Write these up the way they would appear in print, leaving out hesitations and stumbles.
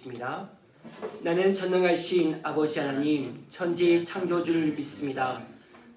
믿습니다. 나는 전능하신 아버지 하나님, 천지 창조주를 믿습니다.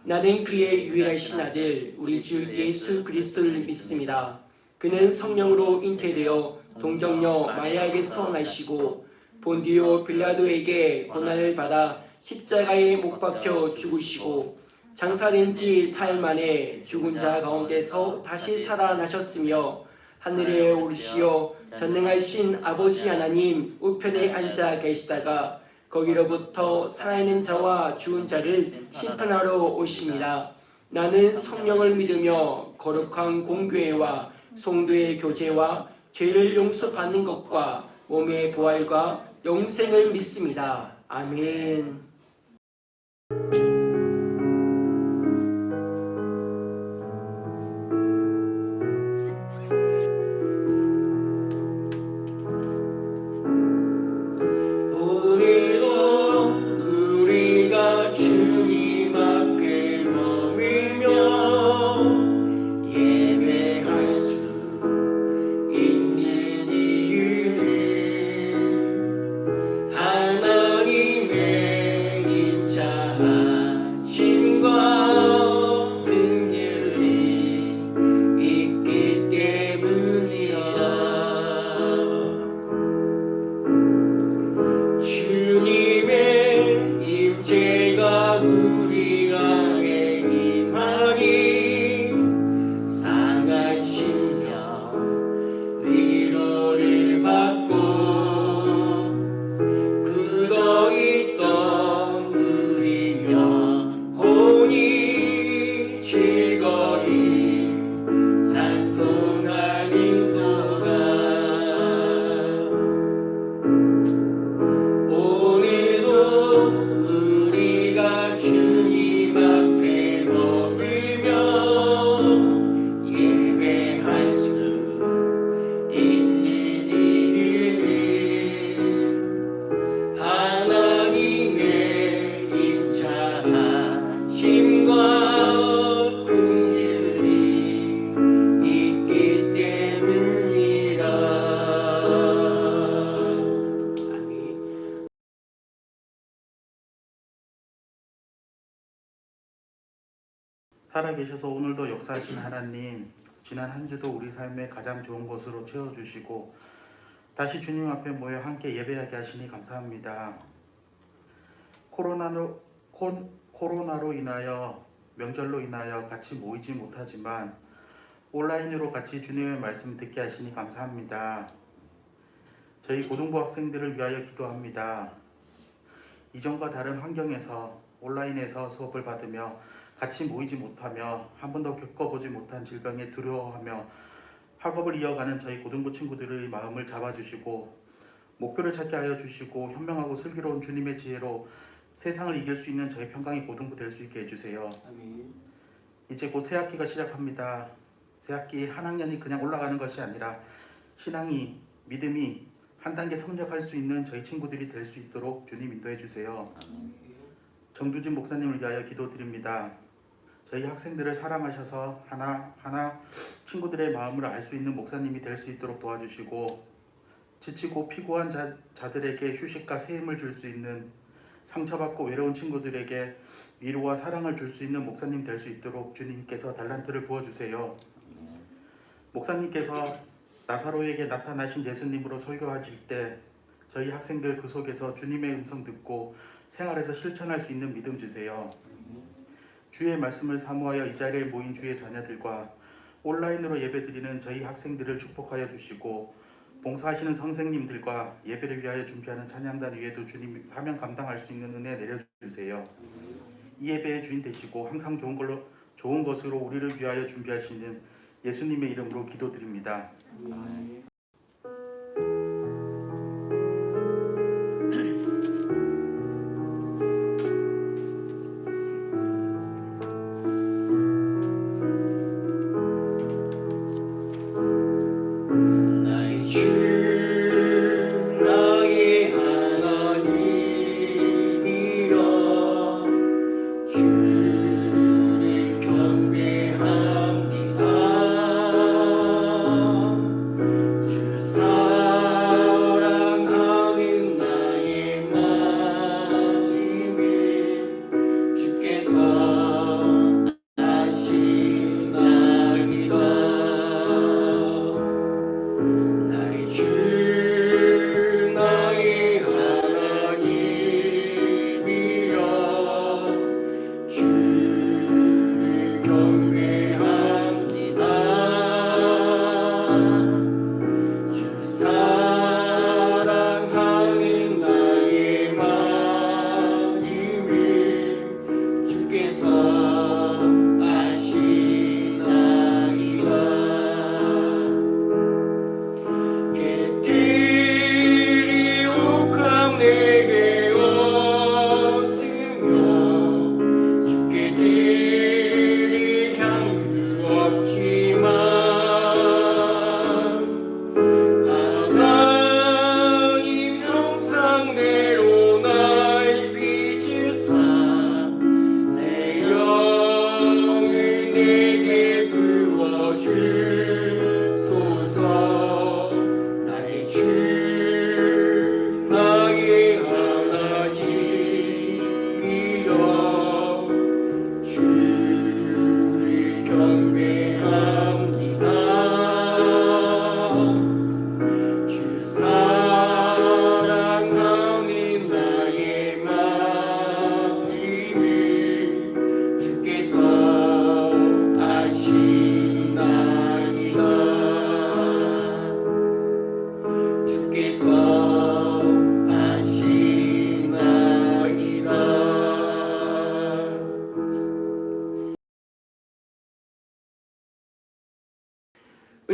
나는 그의 유일하신 아들, 우리 주 예수 그리스도를 믿습니다. 그는 성령으로 잉태되어 동정녀 마리아에게서 나시고 본디오 빌라도에게 고난을 받아 십자가에 못 박혀 죽으시고 장사된 지 사흘 만에 죽은 자 가운데서 다시 살아나셨으며 하늘에 오르시어 전능하신 아버지 하나님 우편에 앉아 계시다가 거기로부터 살아있는 자와 죽은 자를 심판하러 오십니다. 나는 성령을 믿으며 거룩한 공교회와 성도의 교제와 죄를 용서받는 것과 몸의 부활과 영생을 믿습니다. 아멘. 살아계셔서 오늘도 역사하신 하나님, 지난 한 주도 우리 삶의 가장 좋은 것으로 채워주시고 다시 주님 앞에 모여 함께 예배하게 하시니 감사합니다. 코로나로 인하여 명절로 인하여 같이 모이지 못하지만 온라인으로 같이 주님의 말씀 듣게 하시니 감사합니다. 저희 고등부 학생들을 위하여 기도합니다. 이전과 다른 환경에서 온라인에서 수업을 받으며 같이 모이지 못하며 한 번도 겪어보지 못한 질병에 두려워하며 학업을 이어가는 저희 고등부 친구들의 마음을 잡아주시고 목표를 찾게 하여 주시고 현명하고 슬기로운 주님의 지혜로 세상을 이길 수 있는 저희 평강의 고등부 될 수 있게 해주세요. 아멘. 이제 곧 새학기가 시작합니다. 새학기 한 학년이 그냥 올라가는 것이 아니라 신앙이, 믿음이 한 단계 성장할 수 있는 저희 친구들이 될 수 있도록 주님 인도해 주세요. 정두진 목사님을 위하여 기도드립니다. 저희 학생들을 사랑하셔서 하나하나 친구들의 마음을 알 수 있는 목사님이 될 수 있도록 도와주시고 지치고 피고한 자들에게 휴식과 새 힘을 줄 수 있는 상처받고 외로운 친구들에게 위로와 사랑을 줄 수 있는 목사님 될 수 있도록 주님께서 달란트를 부어주세요. 목사님께서 나사로에게 나타나신 예수님으로 설교하실 때 저희 학생들 그 속에서 주님의 음성 듣고 생활에서 실천할 수 있는 믿음 주세요. 주의 말씀을 사모하여 이 자리에 모인 주의 자녀들과 온라인으로 예배드리는 저희 학생들을 축복하여 주시고 봉사하시는 선생님들과 예배를 위하여 준비하는 찬양단 위에도 주님 사명 감당할 수 있는 은혜 내려주세요. 이 예배의 주인 되시고 항상 좋은 것으로 우리를 위하여 준비하시는 예수님의 이름으로 기도드립니다.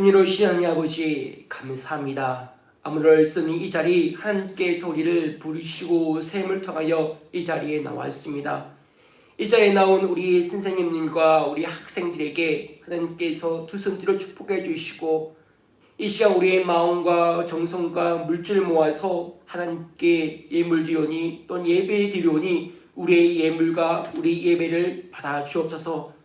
은혜로우신 하나님 아버지 감사합니다. 아무를 쓰는 이 자리 하나님께서 우리를 부르시고 셈을 통하여 이 자리에 나왔습니다. 이 자리에 나온 우리 선생님들과 우리 학생들에게 하나님께서 두 손 들어 축복해 주시고 이 시간 우리의 마음과 정성과 물질을 모아서 하나님께 예물 드리오니 또는 예배 드리오니 우리의 예물과 우리 예배를 받아 주옵소서.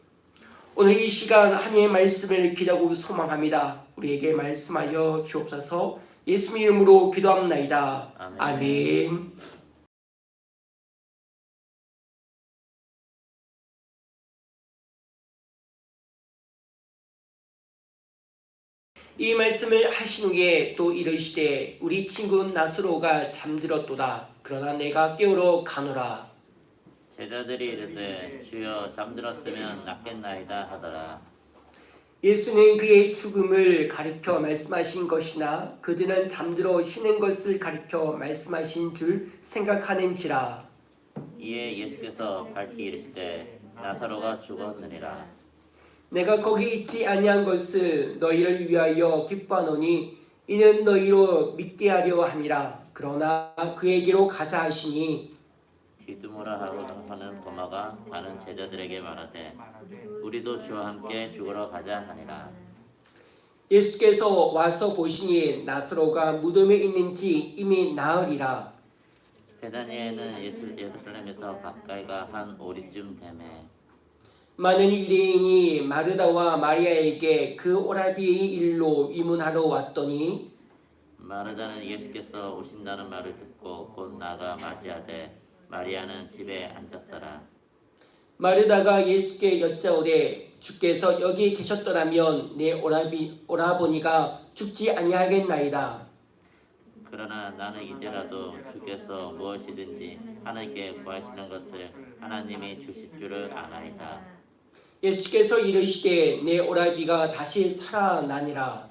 오늘 이 시간 하나님의 말씀을 기다리고 소망합니다. 우리에게 말씀하여 주옵소서. 예수님 이름으로 기도합나이다. 아멘. 이 말씀을 하신 후에 또 이르시되 우리 친구 나스로가 잠들었도다. 그러나 내가 깨우러 가노라. 제자들이 이르되 주여 잠들었으면 낫겠나이다 하더라. 예수는 그의 죽음을 가리켜 말씀하신 것이나 그들은 잠들어 쉬는 것을 가리켜 말씀하신 줄 생각하는지라. 이에 예수께서 밝히 이르시되 나사로가 죽었느니라. 내가 거기 있지 아니한 것을 너희를 위하여 기뻐하노니 이는 너희로 믿게 하려 함이라. 그러나 그에게로 가자 하시니 뒤두모라 하는 도마가 다른 제자들에게 말하되 우리도 주와 함께 죽으러 가자 하니라. 예수께서 와서 보시니 나사로가 무덤에 있는지 이미 나으리라. 베다니에는 예루살렘에서 가까이가 한 오리쯤 되매 많은 유대인이 마르다와 마리아에게 그 오라비의 일로 의문하러 왔더니 마르다는 예수께서 오신다는 말을 듣고 곧 나가 맞이하되 마리아는 집에 앉았더라. 마르다가 예수께 여짜오되 주께서 여기 계셨더라면 내 오라버니가 죽지 아니하겠나이다. 그러나 나는 이제라도 주께서 무엇이든지 하나님께 구하시는 것을 하나님이 주실 줄을 아나이다. 예수께서 이르시되 내 오라비가 다시 살아나니라.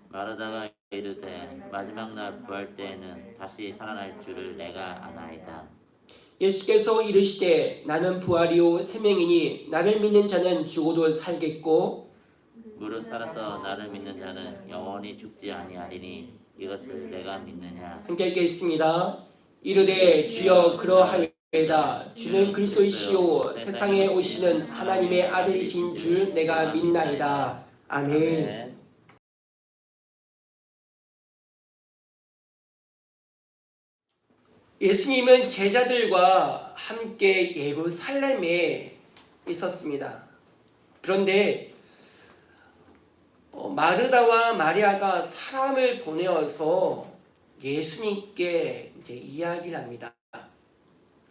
마르다가 이르되 마지막 날 부활 때에는 다시 살아날 줄을 내가 아나이다. 예수께서 이르시되 나는 부활이요 생명이니 나를 믿는 자는 죽어도 살겠고 무릇 살아서 나를 믿는 자는 영원히 죽지 아니하리니 이것을 내가 믿느냐. 함께 읽겠습니다. 이르되 주여 그러하여이다. 주는 그리스도이시오 세상에 오시는 하나님의 아들이신 줄 내가 믿나이다. 아멘. 예수님은 제자들과 함께 예루살렘에 있었습니다. 그런데 마르다와 마리아가 사람을 보내어서 예수님께 이제 이야기를 합니다.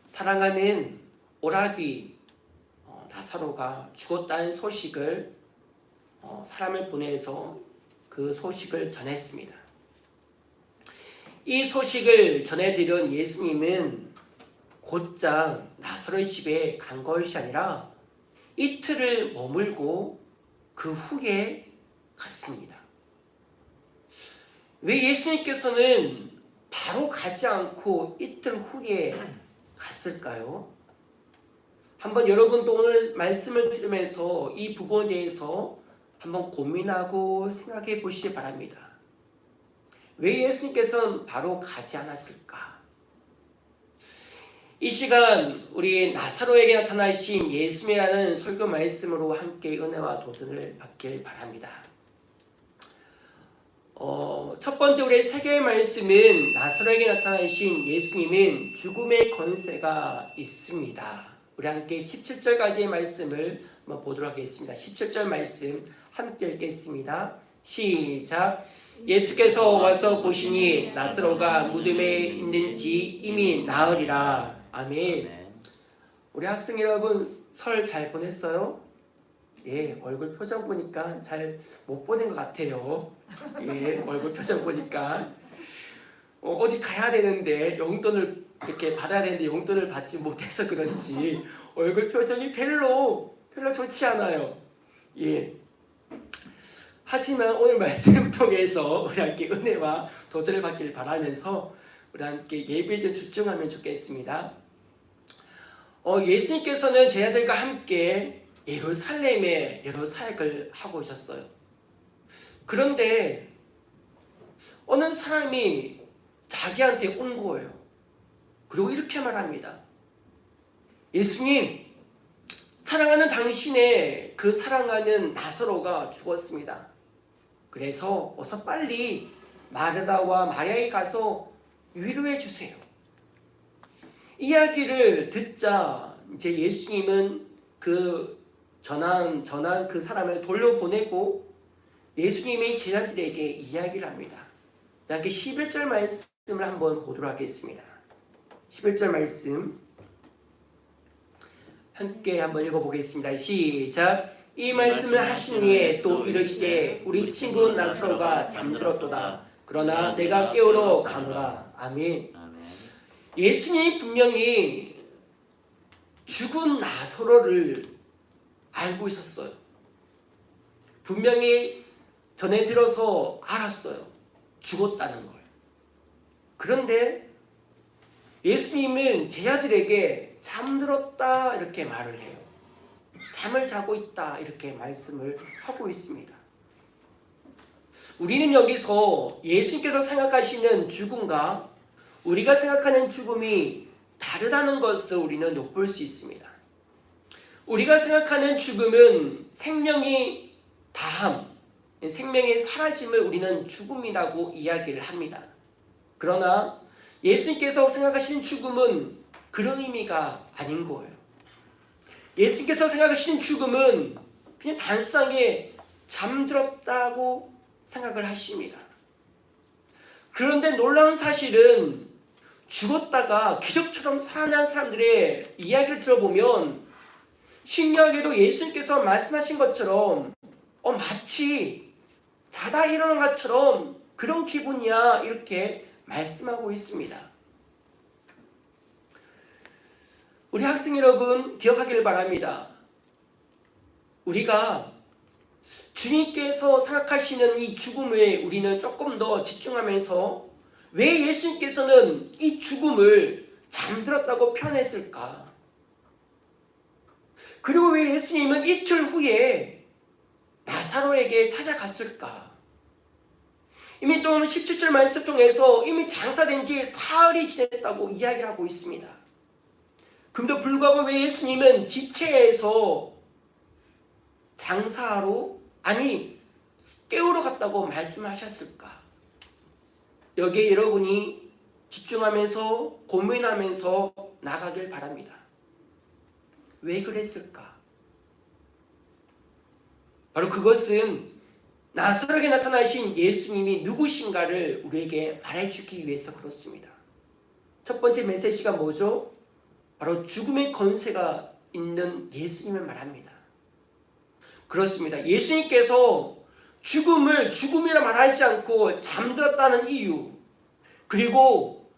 사랑하는 오라비 나사로가 죽었다는 소식을 사람을 보내서 그 소식을 전했습니다. 이 소식을 전해드린 예수님은 곧장 나사로의 집에 간 것이 아니라 이틀을 머물고 그 후에 갔습니다. 왜 예수님께서는 바로 가지 않고 이틀 후에 갔을까요? 한번 여러분도 오늘 말씀을 들으면서 이 부분에 대해서 한번 고민하고 생각해 보시기 바랍니다. 왜 예수님께서는 바로 가지 않았을까? 이 시간 우리 나사로에게 나타나신 예수님이라는 설교 말씀으로 함께 은혜와 도전을 받길 바랍니다. 첫 번째 우리의 세계의 말씀은 나사로에게 나타나신 예수님은 죽음의 권세가 있습니다. 우리 함께 17절까지의 말씀을 한번 보도록 하겠습니다. 17절 말씀 함께 읽겠습니다. 시작. 예수께서 와서 보시니 나사로가 무덤에 있는지 이미 나으리라. 아멘. 우리 학생 여러분 설 잘 보냈어요? 예, 얼굴 표정 보니까 잘 못 보낸 것 같아요. 예, 얼굴 표정 보니까 어디 가야 되는데 용돈을 이렇게 받아야 되는데 용돈을 받지 못해서 그런지 얼굴 표정이 별로 좋지 않아요. 예. 하지만 오늘 말씀을 통해서 우리 함께 은혜와 도전을 받기를 바라면서 우리 함께 예배에 좀 집중하면 좋겠습니다. 예수님께서는 제자들과 함께 예루살렘에 여러 사역을 하고 오셨어요. 그런데 어느 사람이 자기한테 온 거예요. 그리고 이렇게 말합니다. 예수님, 사랑하는 당신의 그 사랑하는 나사로가 죽었습니다. 그래서 어서 빨리 마르다와 마리아에 가서 위로해 주세요. 이야기를 듣자 이제 예수님은 그 전한 그 사람을 돌려보내고 예수님의 제자들에게 이야기를 합니다. 이렇게 11절 말씀을 한번 보도록 하겠습니다. 11절 말씀 함께 한번 읽어보겠습니다. 시작. 이 말씀을 하신 이에 또 이르시되 우리 친구 나사로가 잠들었도다. 그러나 내가 깨우러 가노라. 아멘. 아멘. 예수님이 분명히 죽은 나사로를 알고 있었어요. 분명히 전에 들어서 알았어요. 죽었다는 걸. 그런데 예수님은 제자들에게 잠들었다 이렇게 말을 해요. 잠을 자고 있다 이렇게 말씀을 하고 있습니다. 우리는 여기서 예수님께서 생각하시는 죽음과 우리가 생각하는 죽음이 다르다는 것을 우리는 엿볼 수 있습니다. 우리가 생각하는 죽음은 생명이 다함, 생명의 사라짐을 우리는 죽음이라고 이야기를 합니다. 그러나 예수님께서 생각하시는 죽음은 그런 의미가 아닌 거예요. 예수님께서 생각하시는 죽음은 그냥 단순하게 잠들었다고 생각을 하십니다. 그런데 놀라운 사실은 죽었다가 기적처럼 살아난 사람들의 이야기를 들어보면 신약에도 예수님께서 말씀하신 것처럼 마치 자다 일어난 것처럼 그런 기분이야 이렇게 말씀하고 있습니다. 우리 학생 여러분 기억하기를 바랍니다. 우리가 주님께서 생각하시는 이 죽음에 우리는 조금 더 집중하면서 왜 예수님께서는 이 죽음을 잠들었다고 표현했을까? 그리고 왜 예수님은 이틀 후에 나사로에게 찾아갔을까? 이미 또 17절 말씀 통해서 이미 장사된 지 사흘이 지났다고 이야기를 하고 있습니다. 그럼에도 불구하고 왜 예수님은 지체에서 장사하러 깨우러 갔다고 말씀하셨을까? 여기에 여러분이 집중하면서 고민하면서 나가길 바랍니다. 왜 그랬을까? 바로 그것은 나사로에게 나타나신 예수님이 누구신가를 우리에게 말해주기 위해서 그렇습니다. 첫 번째 메시지가 뭐죠? 바로 죽음의 권세가 있는 예수님을 말합니다. 그렇습니다. 예수님께서 죽음을 죽음이라 말하지 않고 잠들었다는 이유, 그리고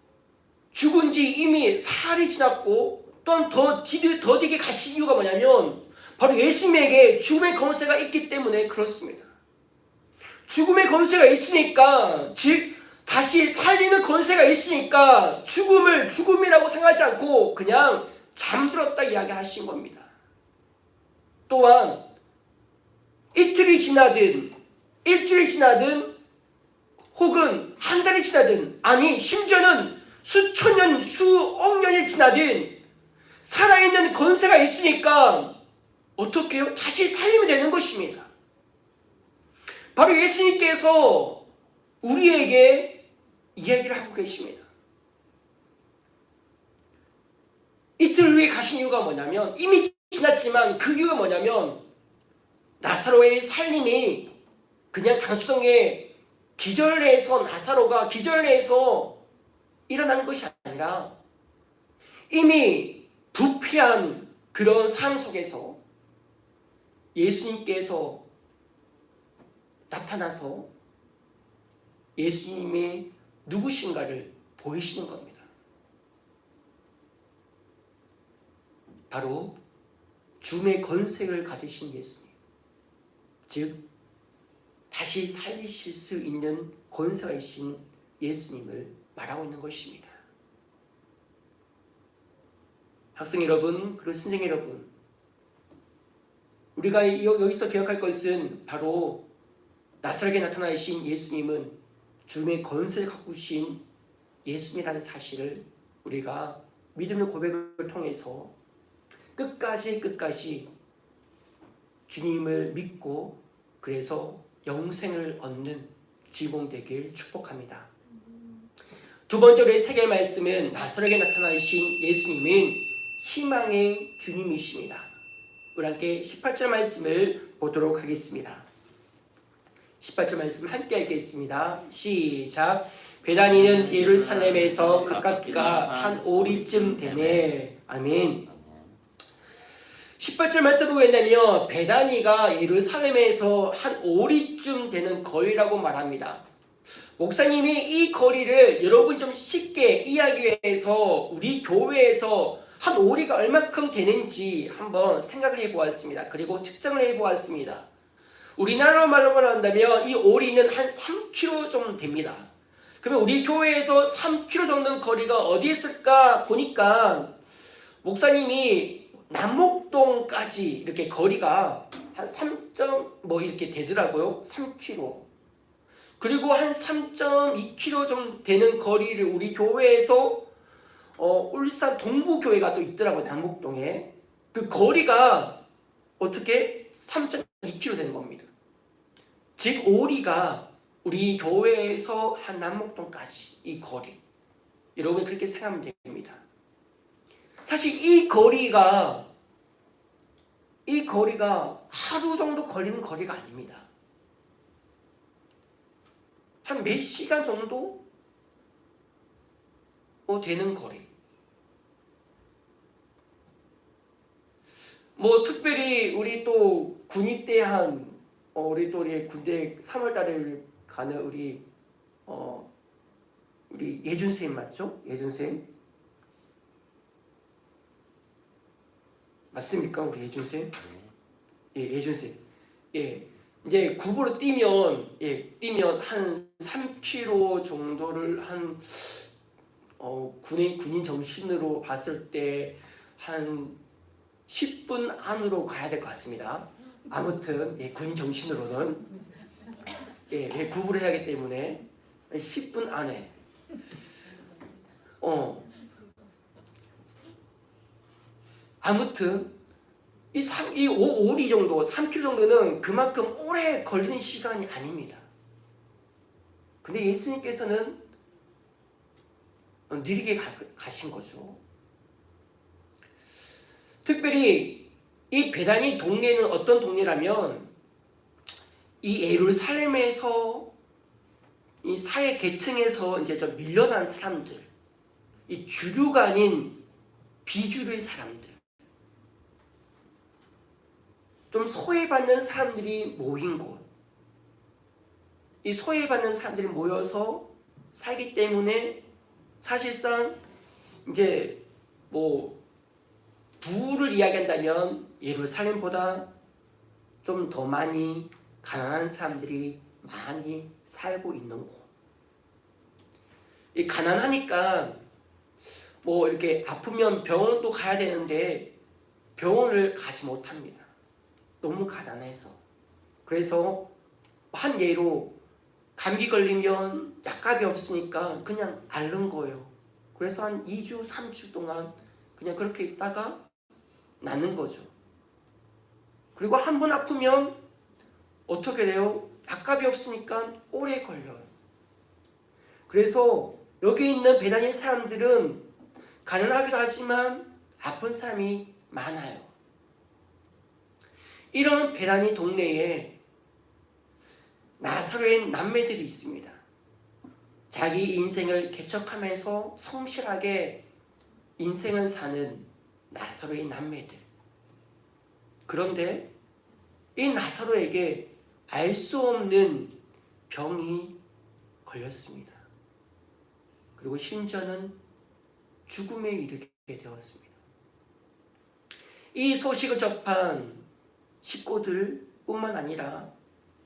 죽은 지 이미 사흘이 지났고 또한 더디게 가신 이유가 뭐냐면 바로 예수님에게 죽음의 권세가 있기 때문에 그렇습니다. 죽음의 권세가 있으니까, 즉 다시 살리는 권세가 있으니까 죽음을 죽음이라고 생각하지 않고 그냥 잠들었다 이야기하신 겁니다. 또한 이틀이 지나든 일주일이 지나든 혹은 한 달이 지나든 심지어는 수천 년, 수억 년이 지나든 살아있는 권세가 있으니까 어떻게 해요? 다시 살리면 되는 것입니다. 바로 예수님께서 우리에게 이야기를 하고 계십니다. 이틀 후에 가신 이유가 뭐냐면 이미 지났지만 그 이유가 뭐냐면 나사로의 살림이 그냥 단순하게 기절 내에서 나사로가 기절 내에서 일어난 것이 아니라 이미 부패한 그런 삶 속에서 예수님께서 나타나서 예수님이 누구신가를 보이시는 겁니다. 바로 죽음의 권세를 가지신 예수님, 즉 다시 살리실 수 있는 권세가 있신 예수님을 말하고 있는 것입니다. 학생 여러분, 그리고 선생 여러분, 우리가 여기서 기억할 것은 바로 나사렛에 나타나신 예수님은 죽음의 권세를 갖고 계신 예수님이라는 사실을 우리가 믿음의 고백을 통해서 끝까지 주님을 믿고 그래서 영생을 얻는 주인공 되길 축복합니다. 두 번째로 세계 말씀은 나사렛에 나타나신 예수님은 희망의 주님이십니다. 우리 함께 18절 말씀을 보도록 하겠습니다. 18절 말씀 함께 읽겠습니다. 시작. 베다니는 예루살렘에서 가깝기가 한 오리쯤 되네. 아멘. 18절 말씀을 보겠냐면 베다니가 예루살렘에서 한 오리쯤 되는 거리라고 말합니다. 목사님이 이 거리를 여러분 좀 쉽게 이야기하기 위해서 우리 교회에서 한 오리가 얼마큼 되는지 한번 생각을 해보았습니다. 그리고 측정을 해보았습니다. 우리나라 말로 한다면 이 오리는 한 3km 정도 됩니다. 그러면 우리 교회에서 3km 정도는 거리가 어디 있을까 보니까 목사님이 남목동까지 이렇게 거리가 한 3. 이렇게 되더라고요. 3km. 그리고 한 3.2km 정도 되는 거리를 우리 교회에서 울산 동부교회가 또 있더라고요. 남목동에. 그 거리가 어떻게 3.2km 되는 겁니다. 즉 오리가 우리 교회에서 한 남목동까지 이 거리. 여러분 그렇게 생각하면 됩니다. 사실 이 거리가 하루 정도 걸리는 거리가 아닙니다. 한 몇 시간 정도 되는 거리. 특별히 우리 또 군입대한 우리 군대 3월달에 가는 우리 예준 선생님 맞죠? 예준 선생님 맞습니까? 우리 예준 선생님? 예, 예준 선생님. 예. 이제 구보로 뛰면 한 3km 정도를 한 군인 정신으로 봤을 때 한 10분 안으로 가야 될 것 같습니다. 아무튼 군인 정신으로는 구보를 해야 하기 때문에 10분 안에 아무튼 이 오리 정도 3km 정도는 그만큼 오래 걸리는 시간이 아닙니다. 근데 예수님께서는 느리게 가신 거죠. 특별히 이 베다니 동네는 어떤 동네라면 이 예루살렘에서 이 사회 계층에서 이제 좀 밀려난 사람들, 이 주류가 아닌 비주류의 사람들, 좀 소외받는 사람들이 모인 곳. 이 소외받는 사람들이 모여서 살기 때문에 사실상 이제 부를 이야기한다면 예루살렘보다 좀 더 많이 가난한 사람들이 많이 살고 있는 곳. 이 가난하니까 이렇게 아프면 병원도 가야 되는데 병원을 가지 못합니다. 너무 가난해서. 그래서 한 예로 감기 걸리면 약값이 없으니까 그냥 앓는 거예요. 그래서 한 2주, 3주 동안 그냥 그렇게 있다가 낫는 거죠. 그리고 한 번 아프면 어떻게 돼요? 약값이 없으니까 오래 걸려요. 그래서 여기 있는 베다니 사람들은 가난하기도 하지만 아픈 사람이 많아요. 이런 베다니 동네에 나사로의 남매들이 있습니다. 자기 인생을 개척하면서 성실하게 인생을 사는 나사로의 남매들. 그런데 이 나사로에게 알 수 없는 병이 걸렸습니다. 그리고 심지어는 죽음에 이르게 되었습니다. 이 소식을 접한 식구들 뿐만 아니라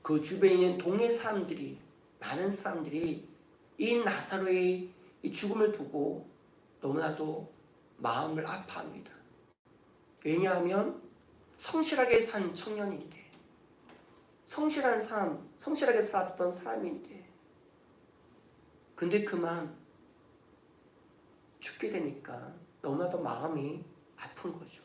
그 주변에 있는 동네 사람들이, 많은 사람들이 이 나사로의 이 죽음을 두고 너무나도 마음을 아파합니다. 왜냐하면 성실하게 산 청년인데, 성실한 사람 성실하게 살았던 사람인데, 근데 그만 죽게 되니까 너무나도 마음이 아픈 거죠.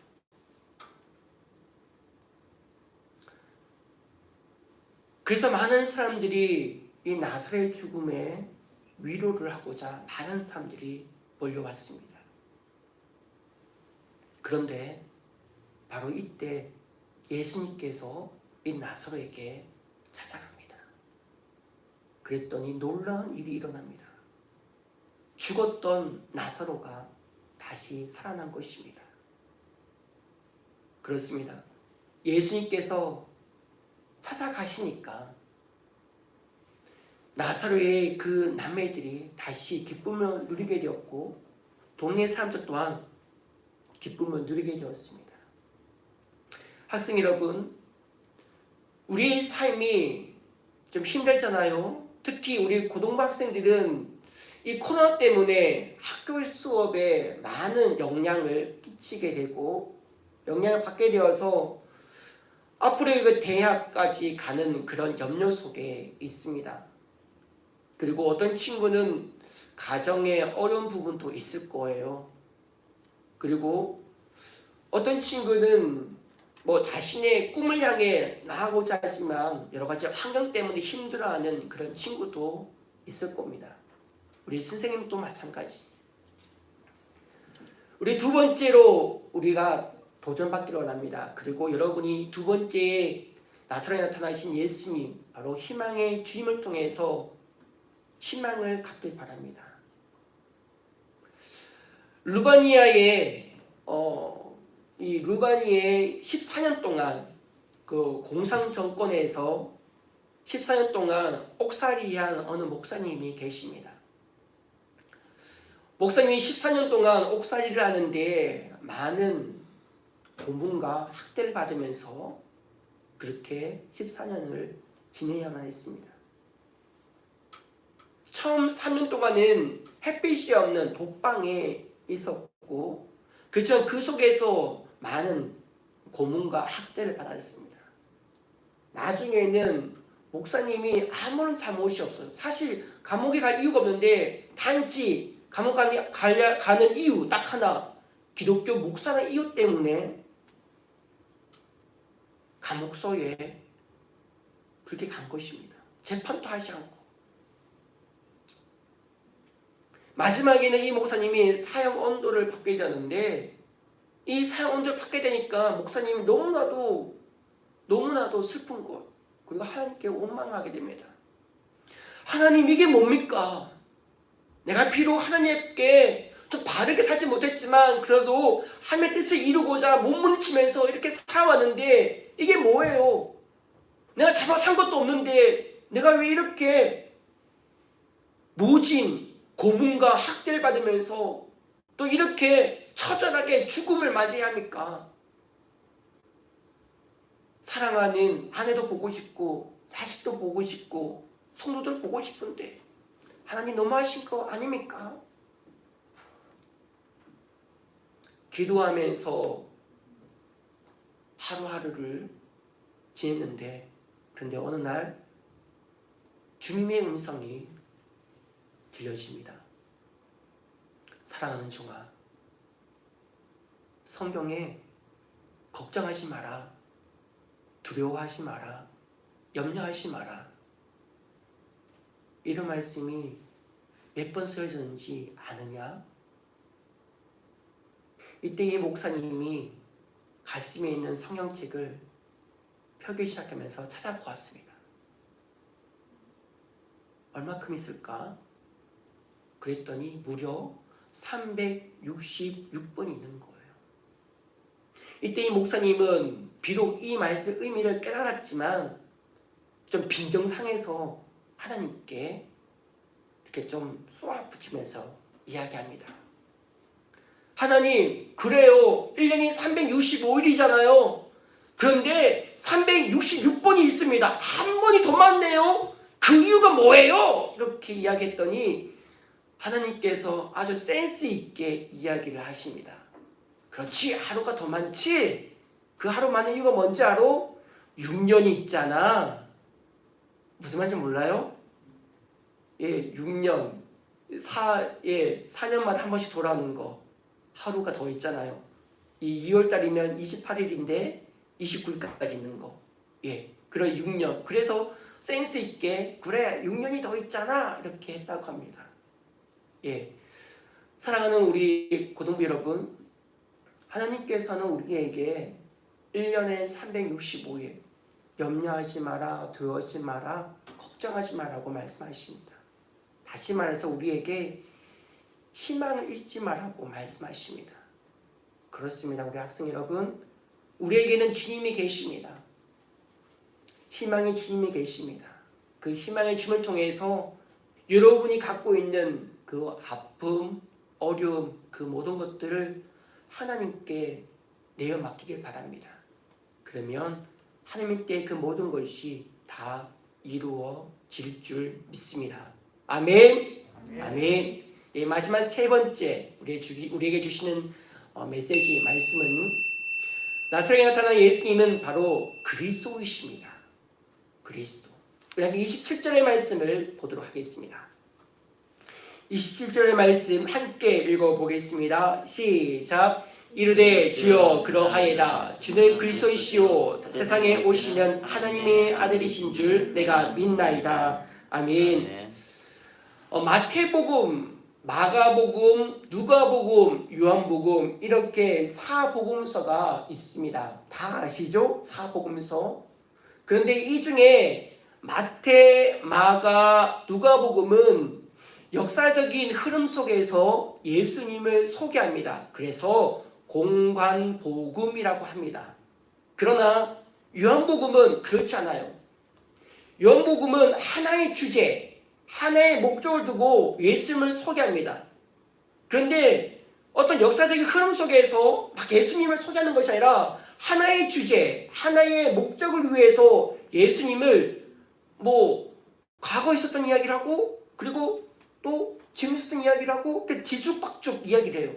그래서 많은 사람들이 이 나사로의 죽음에 위로를 하고자 많은 사람들이 몰려왔습니다. 그런데 바로 이때 예수님께서 이 나사로에게 찾아갑니다. 그랬더니 놀라운 일이 일어납니다. 죽었던 나사로가 다시 살아난 것입니다. 그렇습니다. 예수님께서 찾아가시니까 나사로의 그 남매들이 다시 기쁨을 누리게 되었고, 동네 사람들 또한 기쁨을 누리게 되었습니다. 학생 여러분, 우리의 삶이 좀 힘들잖아요. 특히 우리 고등부 학생들은 이 코로나 때문에 학교 수업에 많은 영향을 끼치게 되고 영향을 받게 되어서 앞으로 그 대학까지 가는 그런 염려 속에 있습니다. 그리고 어떤 친구는 가정에 어려운 부분도 있을 거예요. 그리고 어떤 친구는 자신의 꿈을 향해 나아가고자 하지만 여러 가지 환경 때문에 힘들어하는 그런 친구도 있을 겁니다. 우리 선생님도 마찬가지. 우리 두 번째로 우리가 도전받기를 원합니다. 그리고 여러분이 두 번째에 나사로에 나타나신 예수님, 바로 희망의 주님을 통해서 희망을 갖길 바랍니다. 루바니아의 14년 동안 그 공산 정권에서 14년 동안 옥살이한 어느 목사님이 계십니다. 목사님이 14년 동안 옥살이를 하는데 많은 고문과 학대를 받으면서 그렇게 14년을 지내야만 했습니다. 처음 3년 동안은 햇빛이 없는 독방에 있었고, 그렇지만 그 속에서 많은 고문과 학대를 받았습니다. 나중에는 목사님이 아무런 잘못이 없어요. 사실 감옥에 갈 이유가 없는데 단지 감옥 가는 이유 딱 하나, 기독교 목사라는 이유 때문에 감옥소에 그렇게 간 것입니다. 재판도 하지 않고. 마지막에는 이 목사님이 사형 언도를 받게 되는데, 이 사형 언도를 받게 되니까 목사님이 너무나도 슬픈 것, 그리고 하나님께 원망하게 됩니다. 하나님, 이게 뭡니까? 내가 비록 하나님께 좀 바르게 살지 못했지만 그래도 하나님의 뜻을 이루고자 몸부림치면서 이렇게 살아왔는데 이게 뭐예요? 내가 잘못한 것도 없는데 내가 왜 이렇게 모진 고문과 학대를 받으면서 또 이렇게 처절하게 죽음을 맞이해야 합니까? 사랑하는 아내도 보고 싶고 자식도 보고 싶고 성도들 보고 싶은데 하나님 너무하신 거 아닙니까? 기도하면서 하루하루를 지냈는데, 그런데 어느 날 주님의 음성이 들려집니다. 사랑하는 종아, 성경에 걱정하지 마라, 두려워하지 마라, 염려하지 마라, 이런 말씀이 몇 번 쓰여졌는지 아느냐? 이때 이 목사님이 가슴에 있는 성경책을 펴기 시작하면서 찾아보았습니다. 얼마큼 있을까? 그랬더니 무려 366번이 있는 거예요. 이때 이 목사님은 비록 이 말씀의 의미를 깨달았지만 좀 빈정상해서 하나님께 이렇게 좀 쏘아붙이면서 이야기합니다. 하나님, 그래요. 1년이 365일이잖아요. 그런데 366번이 있습니다. 한 번이 더 많네요. 그 이유가 뭐예요? 이렇게 이야기했더니 하나님께서 아주 센스 있게 이야기를 하십니다. 그렇지, 하루가 더 많지. 그 하루 많은 이유가 뭔지 알아? 6년이 있잖아. 무슨 말인지 몰라요? 예, 6년, 4년마다 한 번씩 돌아오는 거 하루가 더 있잖아요. 이 2월 달이면 28일인데 29일까지 있는 거. 예, 그런 6년. 그래서 센스 있게 그래 6년이 더 있잖아 이렇게 했다고 합니다. 예, 사랑하는 우리 고등부 여러분, 하나님께서는 우리에게 1년에 365일 염려하지 마라, 두려워하지 마라, 걱정하지 마라고 말씀하십니다. 다시 말해서 우리에게 희망을 잃지 말라고 말씀하십니다. 그렇습니다. 우리 학생 여러분, 우리에게는 주님이 계십니다. 희망의 주님이 계십니다. 그 희망의 주님을 통해서 여러분이 갖고 있는 그 아픔, 어려움, 그 모든 것들을 하나님께 내어 맡기길 바랍니다. 그러면 하나님께 그 모든 것이 다 이루어질 줄 믿습니다. 아멘. 아멘. 예, 마지막 세 번째 우리에게 주시는 메시지 말씀은 나사렛에 나타난 예수님은 바로 그리스도이십니다. 그리스도. 우리 27절의 말씀을 보도록 하겠습니다. 27절의 말씀 함께 읽어보겠습니다. 시작. 이르되 주여 그러하이다. 주는 그리스도이시오 세상에 오시는 하나님의 아들이신 줄 내가 믿나이다. 아멘. 마태복음, 마가복음, 누가복음, 요한복음 이렇게 사복음서가 있습니다. 다 아시죠? 사복음서. 그런데 이 중에 마태, 마가, 누가복음은 역사적인 흐름 속에서 예수님을 소개합니다. 그래서 공관복음이라고 합니다. 그러나 요한복음은 그렇지 않아요. 요한복음은 하나의 주제, 하나의 목적을 두고 예수님을 소개합니다. 그런데 어떤 역사적인 흐름 속에서 막 예수님을 소개하는 것이 아니라 하나의 주제, 하나의 목적을 위해서 예수님을 과거에 있었던 이야기를 하고 그리고 또 지금 있었던 이야기를 하고 뒤죽박죽 이야기를 해요.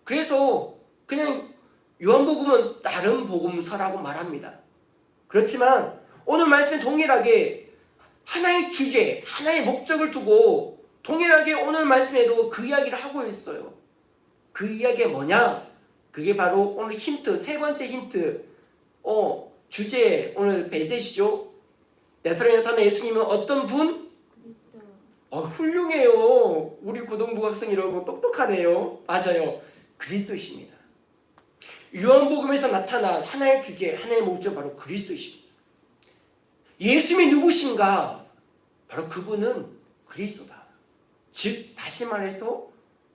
그래서 그냥 요한복음은 다른 복음서라고 말합니다. 그렇지만 오늘 말씀은 동일하게 하나의 주제, 하나의 목적을 두고 동일하게 오늘 말씀에도 그 이야기를 하고 있어요. 그 이야기가 뭐냐? 그게 바로 오늘 힌트, 세 번째 힌트. 주제 오늘 베셋이죠. 나사렛에 나타난 예수님은 어떤 분? 훌륭해요. 우리 고등부 학생 여러분 똑똑하네요. 맞아요. 그리스도이십니다. 요한복음에서 나타난 하나의 주제, 하나의 목적 바로 그리스도이십니다. 예수님이 누구신가? 바로 그분은 그리스도다. 즉 다시 말해서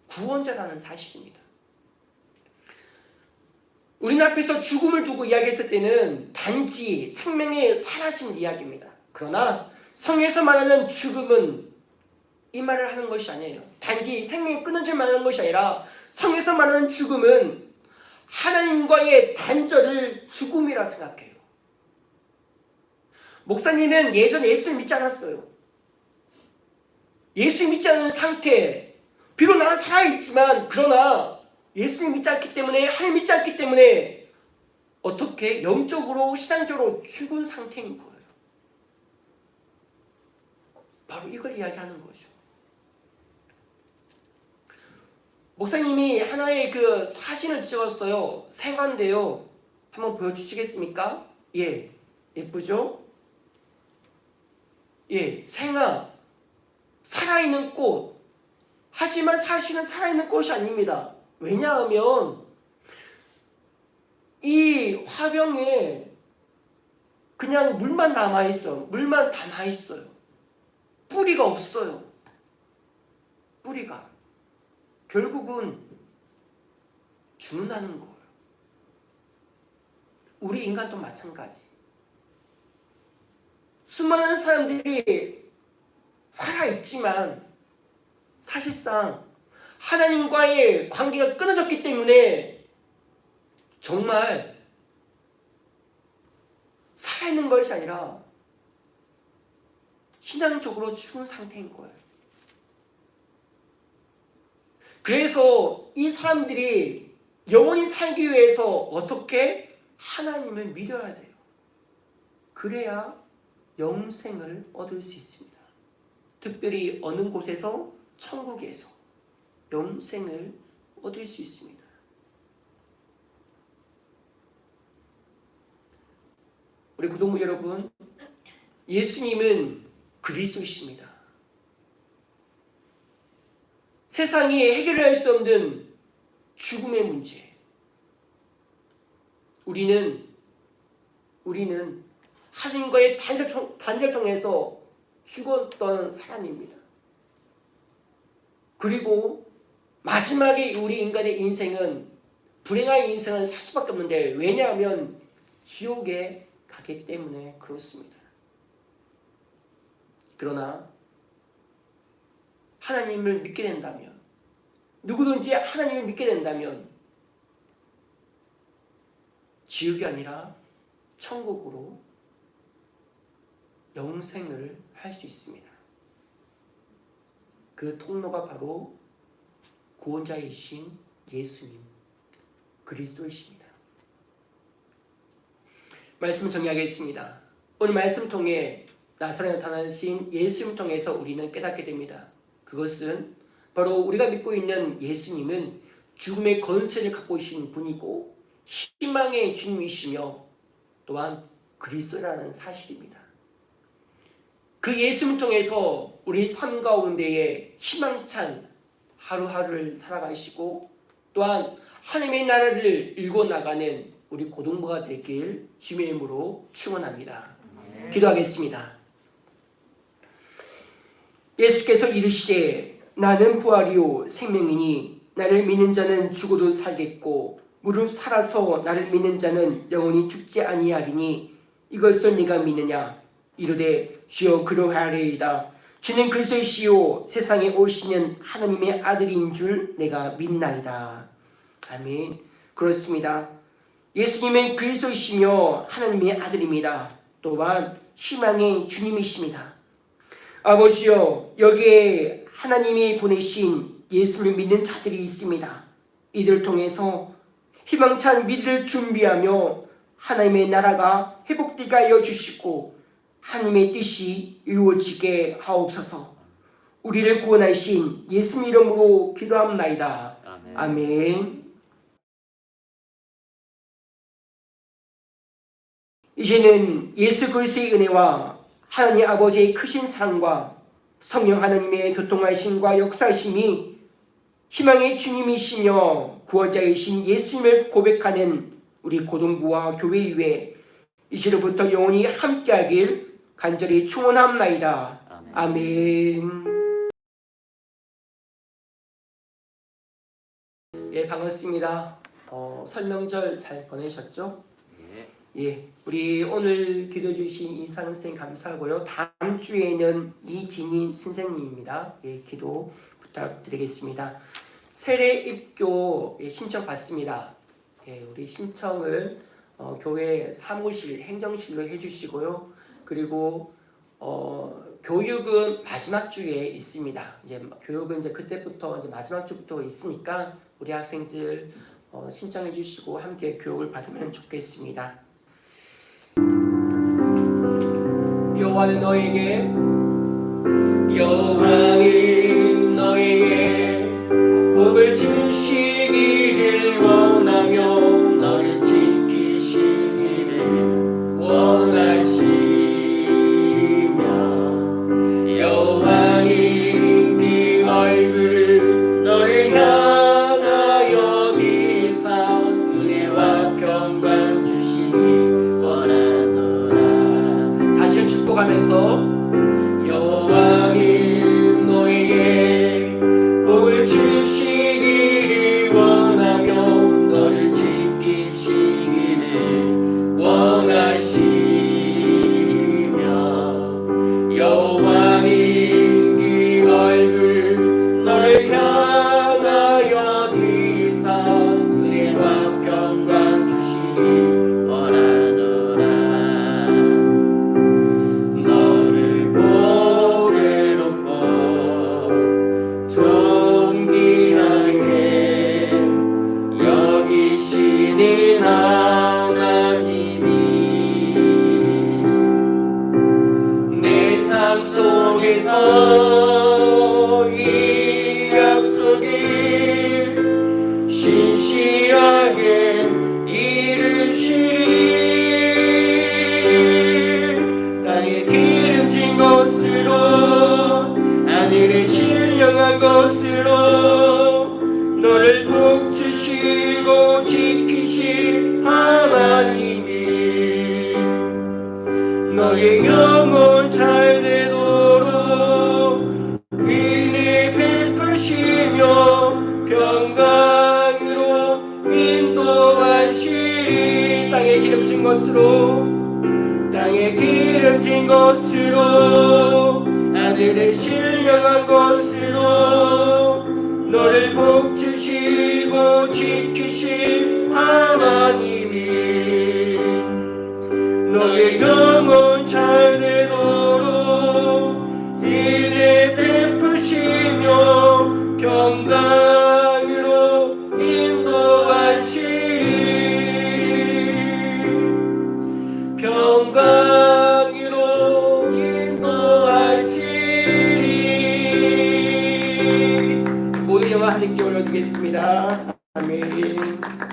구원자라는 사실입니다. 우리 앞에서 죽음을 두고 이야기했을 때는 단지 생명이 사라진 이야기입니다. 그러나 성경에서 말하는 죽음은 이 말을 하는 것이 아니에요. 단지 생명이 끊어질 만한 것이 아니라 성경에서 말하는 죽음은 하나님과의 단절을 죽음이라 생각해요. 목사님은 예전에 예수를 믿지 않았어요. 예수 믿지 않는 상태, 비록 나는 살아있지만 그러나 예수님 믿지 않기 때문에 하나님 믿지 않기 때문에 어떻게 영적으로 신앙적으로 죽은 상태인 거예요. 바로 이걸 이야기하는 거죠. 목사님이 하나의 그 사진을 찍었어요. 생화인데요. 한번 보여주시겠습니까? 예, 예쁘죠? 예, 생화. 살아있는 꽃. 하지만 사실은 살아있는 꽃이 아닙니다. 왜냐하면 이 화병에 그냥 물만 남아있어요. 물만 담아있어요. 뿌리가 없어요. 뿌리가. 결국은 죽는다는 거예요. 우리 인간도 마찬가지. 수많은 사람들이 살아있지만 사실상 하나님과의 관계가 끊어졌기 때문에 정말 살아있는 것이 아니라 신앙적으로 죽은 상태인 거예요. 그래서 이 사람들이 영원히 살기 위해서 어떻게 하나님을 믿어야 돼요. 그래야 영생을 얻을 수 있습니다. 특별히 어느 곳에서? 천국에서 영생을 얻을 수 있습니다. 우리 고등부 여러분, 예수님은 그리스도이십니다. 세상이 해결할 수 없는 죽음의 문제, 우리는 하나님과의 단절 통해서 죽었던 사람입니다. 그리고 마지막에 우리 인간의 인생은 불행한 인생을 살 수밖에 없는데, 왜냐하면 지옥에 가기 때문에 그렇습니다. 그러나 하나님을 믿게 된다면, 누구든지 하나님을 믿게 된다면 지옥이 아니라 천국으로 영생을 할 수 있습니다. 그 통로가 바로 구원자이신 예수님 그리스도이십니다. 말씀 정리하겠습니다. 오늘 말씀 통해 나사렛에 나타나신 예수님 통해서 우리는 깨닫게 됩니다. 그것은 바로 우리가 믿고 있는 예수님은 죽음의 권세를 갖고 계신 분이고 희망의 주님이시며 또한 그리스도라는 사실입니다. 그 예수님 통해서 우리 삶 가운데에 희망찬 하루하루를 살아가시고 또한 하나님의 나라를 일궈나가는 우리 고등부가 되길 주님의 이름으로 축원합니다. 기도하겠습니다. 예수께서 이르시되 나는 부활이요 생명이니 나를 믿는 자는 죽어도 살겠고 무릇 살아서 나를 믿는 자는 영원히 죽지 아니하리니 이것을 네가 믿느냐? 이르되 주여 그러하리이다. 주는 그리스도이시요 세상에 오시는 하나님의 아들인 줄 내가 믿나이다. 아멘. 그렇습니다. 예수님은 그리스도이시며 하나님의 아들입니다. 또한 희망의 주님이십니다. 아버지여, 여기에 하나님이 보내신 예수를 믿는 자들이 있습니다. 이들을 통해서 희망찬 미래를 준비하며 하나님의 나라가 회복되게 하여 주시고 하나님의 뜻이 이루어지게 하옵소서. 우리를 구원하신 예수님 이름으로 기도합나이다. 아멘. 이제는 예수 그리스도의 은혜와 하나님 아버지의 크신 사랑과 성령 하나님의 교통하심과 역사하심이 희망의 주님이시며 구원자이신 예수님을 고백하는 우리 고등부와 교회 위에 이제로부터 영원히 함께하길 간절히 축원합나이다. 아멘. 예, 반갑습니다. 설명절 잘 보내셨죠? 예, 우리 오늘 기도해 주신 이상 선생님 감사하고요. 다음 주에는 이진희 선생님입니다. 예, 기도 부탁드리겠습니다. 세례 입교 신청 받습니다. 예, 우리 신청을 교회 사무실 행정실로 해주시고요. 그리고 교육은 마지막 주에 있습니다. 이제 교육은 이제 그때부터 이제 마지막 주부터 있으니까 우리 학생들 신청해 주시고 함께 교육을 받으면 좋겠습니다. 여호와는 너에게 복을 주시기를 원하며 너를 지키시기를 원하시며 여호와는 네 얼굴을 너를 향하여 비사 은혜와 평강 주시기 원하노라. 자신을 축복하면서 여호와는 너에게 복을 주시기를 원하며 너를 지키시기를 원하시며 여호와는 그 얼굴을 너를 향하여 비사 은혜와 평강 주시기 원하노라. 너를 보배롭고 존귀하게 너를 복 주시고 지키실 하나님이 너의 영혼 잘 되도록 은혜 베푸시며 평강으로 인도하시리. 땅에 기름진 것으로 하늘에 신령한 것으로 너를 복 주시고 지키실 하나님이 너의 영혼 잘 되도록 은혜 베푸시며 평강으로 인도하시리. 평강으로 인도하시리. 모든 영광 하나님께 올려드리겠습니다. 아멘.